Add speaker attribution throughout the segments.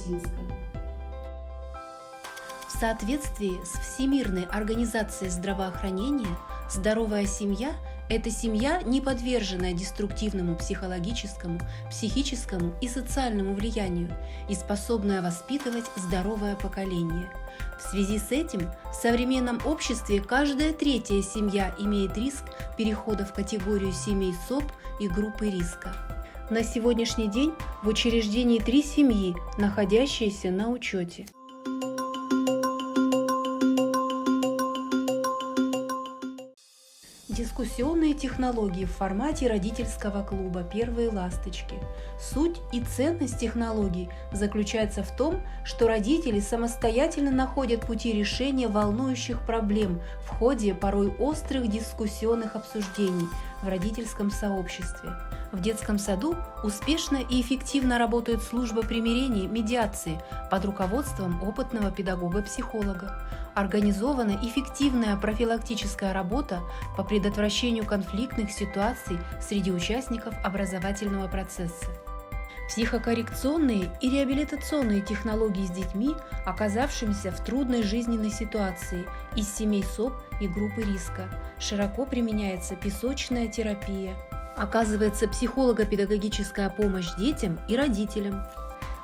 Speaker 1: Минусинска.
Speaker 2: В соответствии с Всемирной организацией здравоохранения, здоровая семья – это семья, не подверженная деструктивному психологическому, психическому и социальному влиянию и способная воспитывать здоровое поколение. В связи с этим в современном обществе каждая третья семья имеет риск перехода в категорию семей СОП и группы риска. На сегодняшний день в учреждении 3 семьи, находящиеся на учете. Дискуссионные технологии в формате родительского клуба «Первые ласточки». Суть и ценность технологий заключается в том, что родители самостоятельно находят пути решения волнующих проблем в ходе порой острых дискуссионных обсуждений в родительском сообществе. В детском саду успешно и эффективно работает служба примирения, медиации под руководством опытного педагога-психолога. Организована эффективная профилактическая работа по предотвращению конфликтных ситуаций среди участников образовательного процесса. Психокоррекционные и реабилитационные технологии с детьми, оказавшимися в трудной жизненной ситуации, из семей СОП и группы риска. Широко применяется песочная терапия. Оказывается психолого-педагогическая помощь детям и родителям.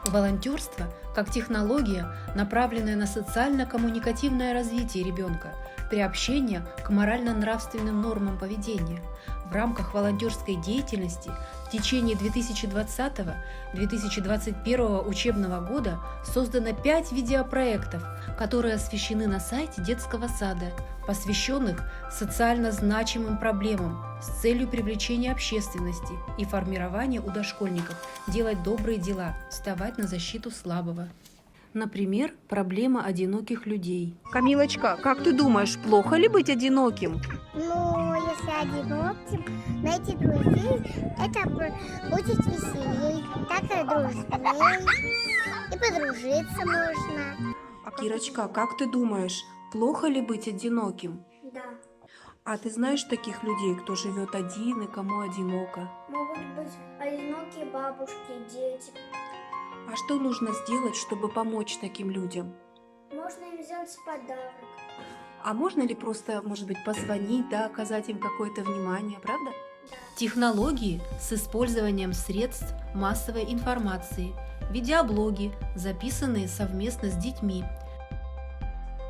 Speaker 2: Волонтерство как технология, направленная на социально-коммуникативное развитие ребенка, приобщение к морально-нравственным нормам поведения. В рамках волонтерской деятельности в течение 2020-2021 учебного года создано 5 видеопроектов, которые освещены на сайте детского сада, посвященных социально значимым проблемам с целью привлечения общественности и формирования у дошкольников делать добрые дела, вставать на защиту слабого. Например, проблема одиноких людей.
Speaker 3: Камилочка, как ты думаешь, плохо ли быть одиноким?
Speaker 4: Ну, если одиноким, найти друзей, это будет веселей, так и дружней, и подружиться можно.
Speaker 2: Кирочка, как ты думаешь, плохо ли быть одиноким?
Speaker 4: Да.
Speaker 2: А ты знаешь таких людей, кто живет один и кому одиноко?
Speaker 4: Могут быть одинокие бабушки, дети.
Speaker 2: А что нужно сделать, чтобы помочь таким людям?
Speaker 4: Можно им сделать подарок.
Speaker 2: А можно ли просто, может быть, позвонить, да, оказать им какое-то внимание, правда?
Speaker 4: Да.
Speaker 2: Технологии с использованием средств массовой информации, видеоблоги, записанные совместно с детьми.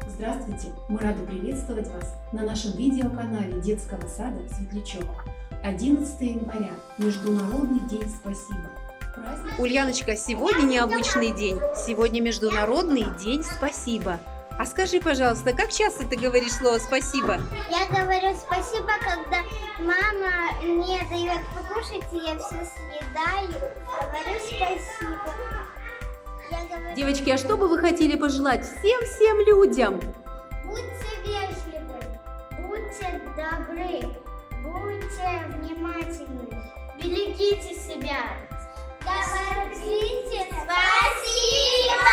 Speaker 1: Здравствуйте! Мы рады приветствовать вас на нашем видеоканале детского сада «Светлячок». 11 января – Международный день спасибо. Праздник...
Speaker 3: Ульяночка, сегодня необычный день. Сегодня Международный день спасибо. А скажи, пожалуйста, как часто ты говоришь слово «спасибо»?
Speaker 4: Я говорю спасибо, когда мама мне дает покушать, и я все съедаю. Говорю спасибо.
Speaker 3: Девочки, а что бы вы хотели пожелать всем людям?
Speaker 4: Будьте вежливы, будьте добры, будьте внимательны, берегите себя. Говорите спасибо!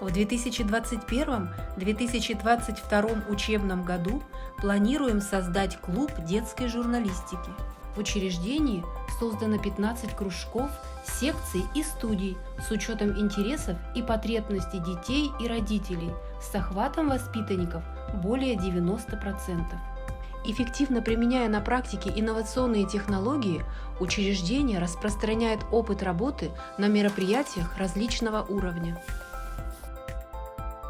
Speaker 2: В 2021-2022 учебном году планируем создать клуб детской журналистики. В учреждении создано 15 кружков, секций и студий с учетом интересов и потребностей детей и родителей с охватом воспитанников более 90%. Эффективно применяя на практике инновационные технологии, учреждение распространяет опыт работы на мероприятиях различного уровня.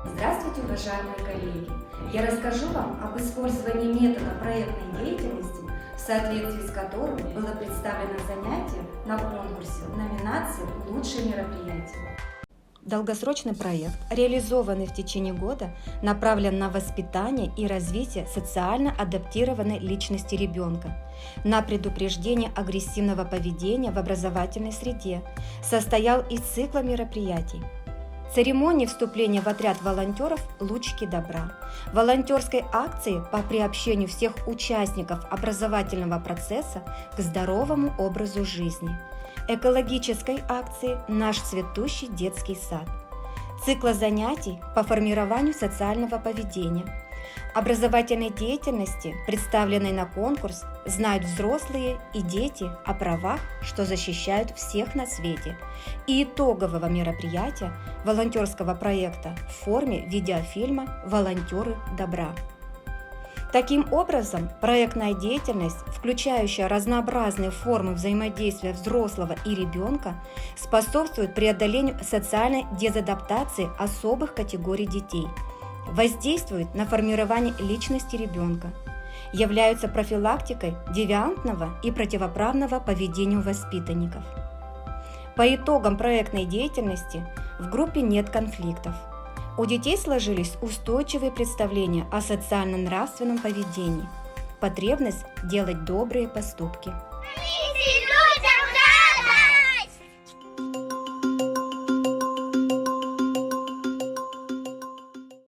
Speaker 5: Здравствуйте, уважаемые коллеги! Я расскажу вам об использовании метода проектной деятельности, в соответствии с которым было представлено занятие на конкурсе в номинации «Лучшее мероприятие».
Speaker 6: Долгосрочный проект, реализованный в течение года, направлен на воспитание и развитие социально адаптированной личности ребенка, на предупреждение агрессивного поведения в образовательной среде, состоял из цикла мероприятий. Церемонии вступления в отряд волонтеров «Лучики добра», волонтерской акции по приобщению всех участников образовательного процесса к здоровому образу жизни, экологической акции «Наш цветущий детский сад», цикла занятий по формированию социального поведения, Образовательной деятельности, представленной на конкурс, знают взрослые и дети о правах, что защищают всех на свете, и итогового мероприятия волонтерского проекта в форме видеофильма «Волонтеры добра». Таким образом, проектная деятельность, включающая разнообразные формы взаимодействия взрослого и ребенка, способствует преодолению социальной дезадаптации особых категорий детей, воздействует на формирование личности ребенка, являются профилактикой девиантного и противоправного поведения воспитанников. По итогам проектной деятельности в группе нет конфликтов. У детей сложились устойчивые представления о социально-нравственном поведении, потребность делать добрые поступки.